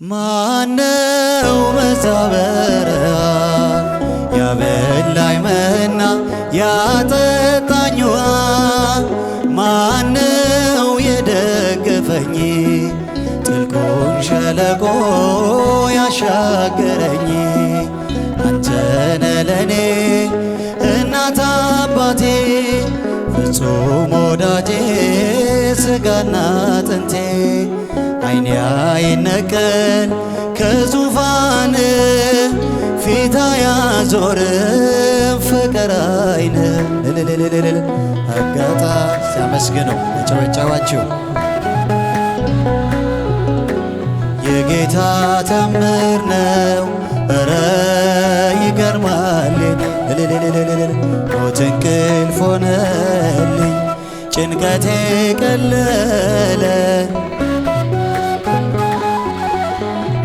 ማነው በዛበረሃ ያበላኝ መና ያጠጣኝ ውሃ? ማነው የደገፈኝ ጥልቁን ሸለቆ ያሻገረኝ? አንተነ ለኔ እናት አባቴ ፍጹም ወዳጄ ሥጋና አጥንቴ ዓይኔ አይነቀል ከዙፋን ፊት አያዞርም ፍቅር አይን አጋጣ ሲያመስግነው በጨበጨባችሁ የጌታ ተአምር ነው። ኧረ ይገርማል ሞት እንቅልፍ ሆነልኝ ጭንቀቴ ቀለለ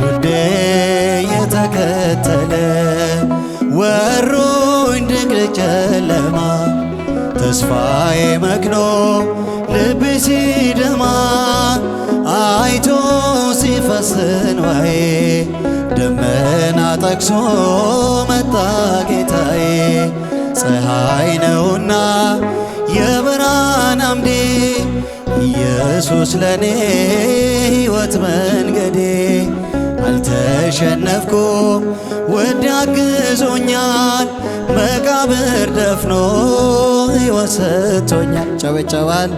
ውዴ የተከተለ ወሮኝ ድቅድቅ ጨለማ ተስፋዬ መክኖ ልቤ ሲደማ አይቶ ሲፈስ እንባዬ ደመና ጠቅሶ መጣ ጌታዬ። ፀሐይ ነውና የብርሃን አምዴ ኢየሱስ ለኔ ሕይወት መንገዴ። አልተሸነፍኩም ውድ አግዞኛል መቃብር ደፍኖ ሕይወት ሰጥቶኛል። ጨበጨባል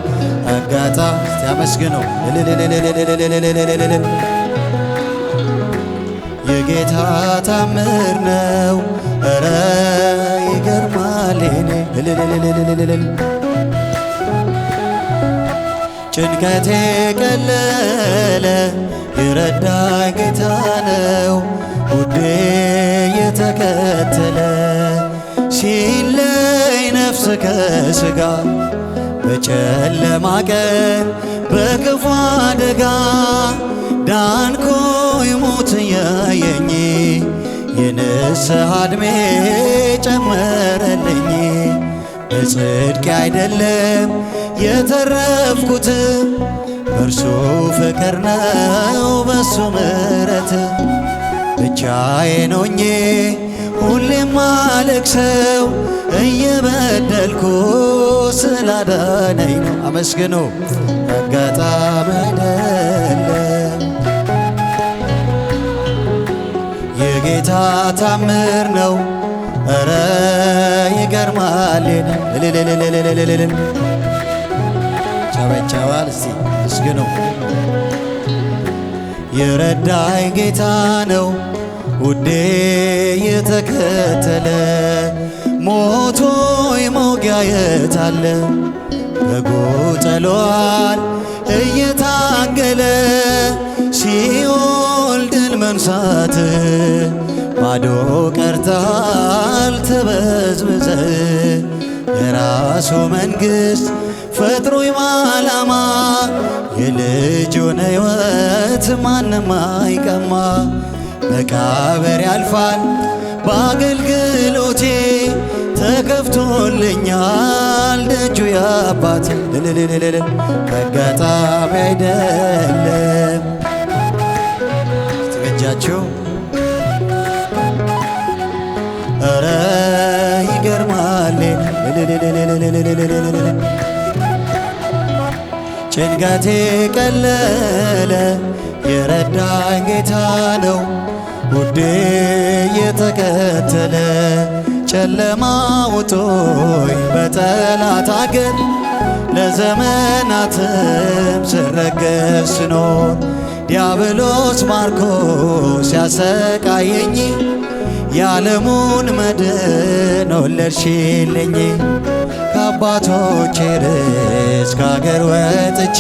አጋጣ ሲያመስግነው የጌታ ታምር ነው። ኧረ ይገርማል ጭንቀቴ ቀለለ የረዳኝ ጌታ ነው ውዴ የተከተለ። ሲለይ ነፍስ ከሥጋ በጨለማ ቀን በክፉ አደጋ ዳንኩኝ ሞት እያየኝ የንስሐ ዕድሜ ጨመረልኝ። በጽድቅ አይደለም የተረፍኩት በእርሱ ፍቅር ነው በሱ ምሕረት። ብቻዬን ሆኜ ሁሌም አለቅሰው እየበደልኩ ስላዳነኝ ነው። አመስግኑ አጋጣሚ አይደለም የጌታ ታምር ነው። ኧረ ይገርማል ጨበጨባል እስቲ ምስግኑ። የረዳኝ ጌታ ነው ውዴ የተከተለ። ሞቶይ መውጊያ የታለ በጉ ጥሎአል እየታገለ ሲኦል ድል መንሳት ባዶ ቀርተሃል ተበዝብዘ። የራሱ መንግሥት ፈጥሮ ዓላማ የልጁን ሕይወት ማንም አይቀማ። መቃብር ያልፋል በአገልግሎቴ ተከፍቶልኛል ደጁ የአባቴ። አጋጣሚ አይደለም ትበጃችሁ። ኧረ ይገርማል ጭንቀቴ ቀለለ የረዳኝ ጌታ ነው ውዴ የተከተለ። ጨለማ ውጦኝ በጠላት አገር ለዘመናትም ስረገጥ ስኖር ዲያብሎስ ማርኮ ሲያሰቃየኝ የዓለሙን መድን ወለድሽልኝ። ከአባቶቼ ርስት ከአገር ወጥቼ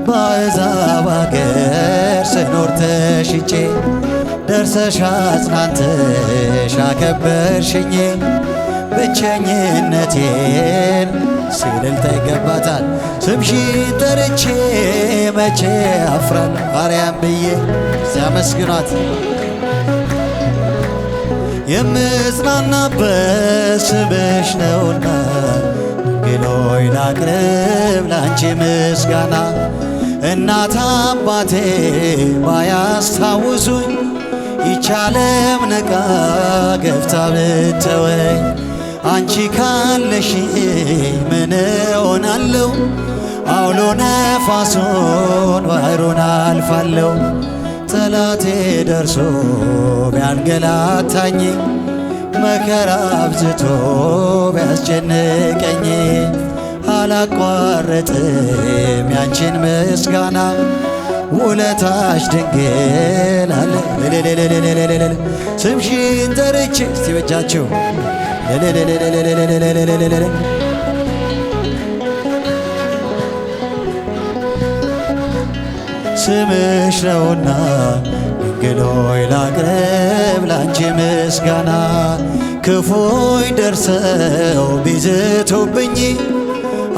በአሕዛብ አገር ስኖር ተሽጬ ደርሰሽ አጽናንተሽ አከበርሽኝ። ብቸኝነቴን ሲልልታ ይገባታል ስምሽን ጠርቼ መቼ አፍራለሁ አርያም ብዬ ሲያመስግኗት የምጽናናበት ስምሽ ነውና ድንግል ሆይ ላቅርብ ላንቺ ምስጋና። እናት አባቴ ባያስታውሱኝ ይቻለም ነቃ ገፍታ ብተወኝ አንቺ ካለሽ ምን እሆናለሁ? አውሎ ነፋሱን ባህሩን አልፋለሁ። ጠላቴ ደርሶ ቢያንገላታኝ መከራ አብዝቶ ቢያስጨንቀኝ አላቋረጥም ያንቺን ምስጋና ውለታሽ ድንግል አለ ስምሽን ጠርቼ እስቲ በጃችሁ ስምሽ ነውና ድንግል ሆይ ላቅርብ ላንቺ ምስጋና ክፉይ ደርሰው ቢዝቱብኝ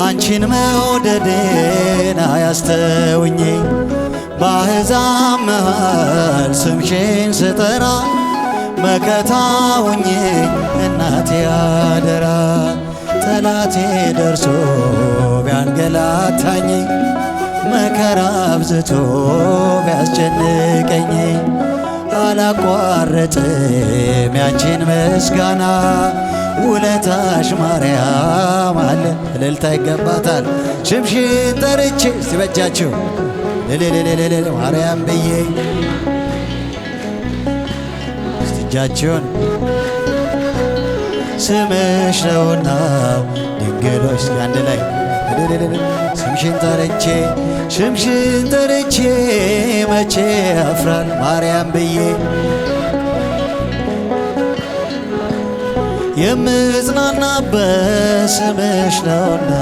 አንቺን መውደዴን አያስተውኝ በአሕዛብ መሃል ስምሽን ስጠራ መከታ ሁኚ እናቴ አደራ ጠላቴ ደርሶ ቢያንገላታኝ መከራ አብዝቶ ቢያስጨንቀኝ አላቋረጥም ያንቺን ምስጋና ውለታሽ ማርያም አለ እልልታ ይገባታል። ስምሽን ጠርቼ ሲበጃችሁ ማርያም ብዬ እጃችሁን ስምሽ ነውና ድንግሎች አንድ ላይ ስምሽን ጠርቼ መቼ አፍራል ማርያም ብዬ የምጽናናበት ስምሽ ነውና